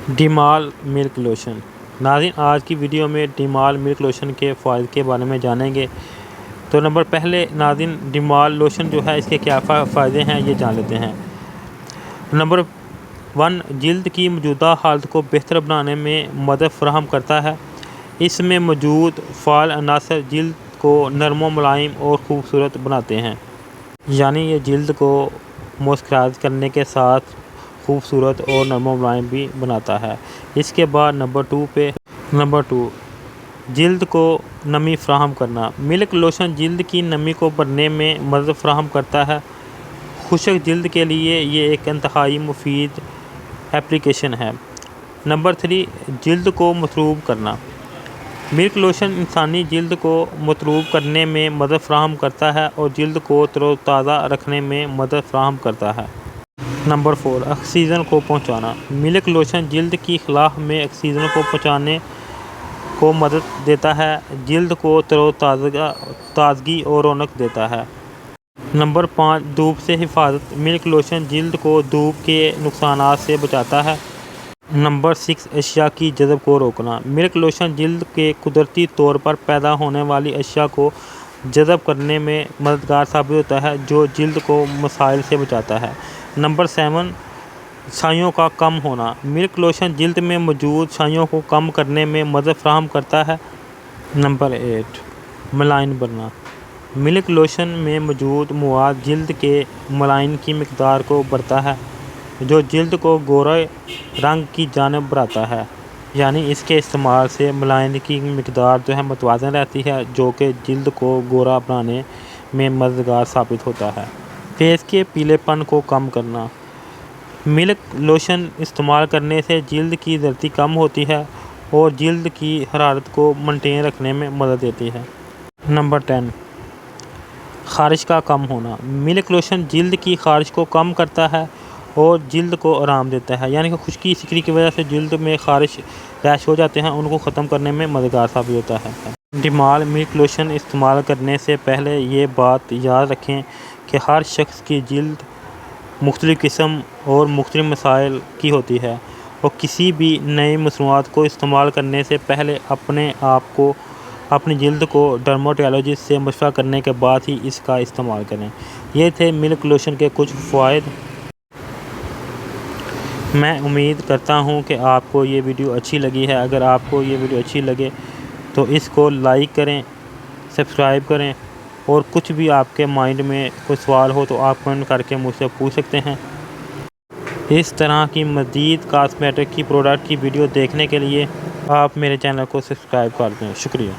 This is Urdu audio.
ڈیمال ملک لوشن۔ ناظرین، آج کی ویڈیو میں ڈیمال ملک لوشن کے فوائد کے بارے میں جانیں گے۔ تو نمبر پہلے ناظرین، ڈیمال لوشن جو ہے اس کے کیا فائدے ہیں یہ جان لیتے ہیں۔ نمبر 1، جلد کی موجودہ حالت کو بہتر بنانے میں مدد فراہم کرتا ہے۔ اس میں موجود فعال عناصر جلد کو نرم و ملائم اور خوبصورت بناتے ہیں، یعنی یہ جلد کو موئسچرائز کرنے کے ساتھ خوبصورت اور نرم و ملائم بھی بناتا ہے۔ اس کے بعد نمبر 2، جلد کو نمی فراہم کرنا۔ ملک لوشن جلد کی نمی کو بڑھانے میں مدد فراہم کرتا ہے۔ خشک جلد کے لیے یہ ایک انتہائی مفید اپلیکیشن ہے۔ نمبر 3، جلد کو مرطوب کرنا۔ ملک لوشن انسانی جلد کو مرطوب کرنے میں مدد فراہم کرتا ہے اور جلد کو تر و تازہ رکھنے میں مدد فراہم کرتا ہے۔ نمبر 4، آکسیجن کو پہنچانا۔ ملک لوشن جلد کی خلا میں آکسیجن کو پہنچانے کو مدد دیتا ہے، جلد کو تر و تازگی اور رونق دیتا ہے۔ نمبر 5، دھوپ سے حفاظت۔ ملک لوشن جلد کو دھوپ کے نقصانات سے بچاتا ہے۔ نمبر 6، اشیاء کی جذب کو روکنا۔ ملک لوشن جلد کے قدرتی طور پر پیدا ہونے والی اشیاء کو جذب کرنے میں مددگار ثابت ہوتا ہے، جو جلد کو مسائل سے بچاتا ہے۔ نمبر 7، سیاہیوں کا کم ہونا۔ ملک لوشن جلد میں موجود سیاہیوں کو کم کرنے میں مدد فراہم کرتا ہے۔ نمبر 8، ملائم بننا۔ ملک لوشن میں موجود مواد جلد کے ملائم کی مقدار کو بڑھاتا ہے، جو جلد کو گورے رنگ کی جانب بڑھاتا ہے، یعنی اس کے استعمال سے ملائم کی مقدار متوازن رہتی ہے، جو کہ جلد کو گورا بنانے میں مددگار ثابت ہوتا ہے۔ فیس کے پیلے پن کو کم کرنا۔ ملک لوشن استعمال کرنے سے جلد کی زردی کم ہوتی ہے اور جلد کی حرارت کو مینٹین رکھنے میں مدد دیتی ہے۔ نمبر 10، خارش کا کم ہونا۔ ملک لوشن جلد کی خارش کو کم کرتا ہے اور جلد کو آرام دیتا ہے، یعنی کہ خشکی سکری کی وجہ سے جلد میں خارش ریش ہو جاتے ہیں، ان کو ختم کرنے میں مددگار ثابت ہوتا ہے۔ ڈیمال ملک لوشن استعمال کرنے سے پہلے یہ بات یاد رکھیں کہ ہر شخص کی جلد مختلف قسم اور مختلف مسائل کی ہوتی ہے، اور کسی بھی نئی مصنوعات کو استعمال کرنے سے پہلے اپنی جلد کو ڈرماٹولوجسٹ سے مشورہ کرنے کے بعد ہی اس کا استعمال کریں۔ یہ تھے ملک لوشن کے کچھ فوائد۔ میں امید کرتا ہوں کہ آپ کو یہ ویڈیو اچھی لگی ہے۔ اگر آپ کو یہ ویڈیو اچھی لگے تو اس کو لائک کریں، سبسکرائب کریں، اور کچھ بھی آپ کے مائنڈ میں کوئی سوال ہو تو آپ کمنٹ کر کے مجھ سے پوچھ سکتے ہیں۔ اس طرح کی مزید کاسمیٹک کی پروڈکٹ کی ویڈیو دیکھنے کے لیے آپ میرے چینل کو سبسکرائب کر دیں۔ شکریہ۔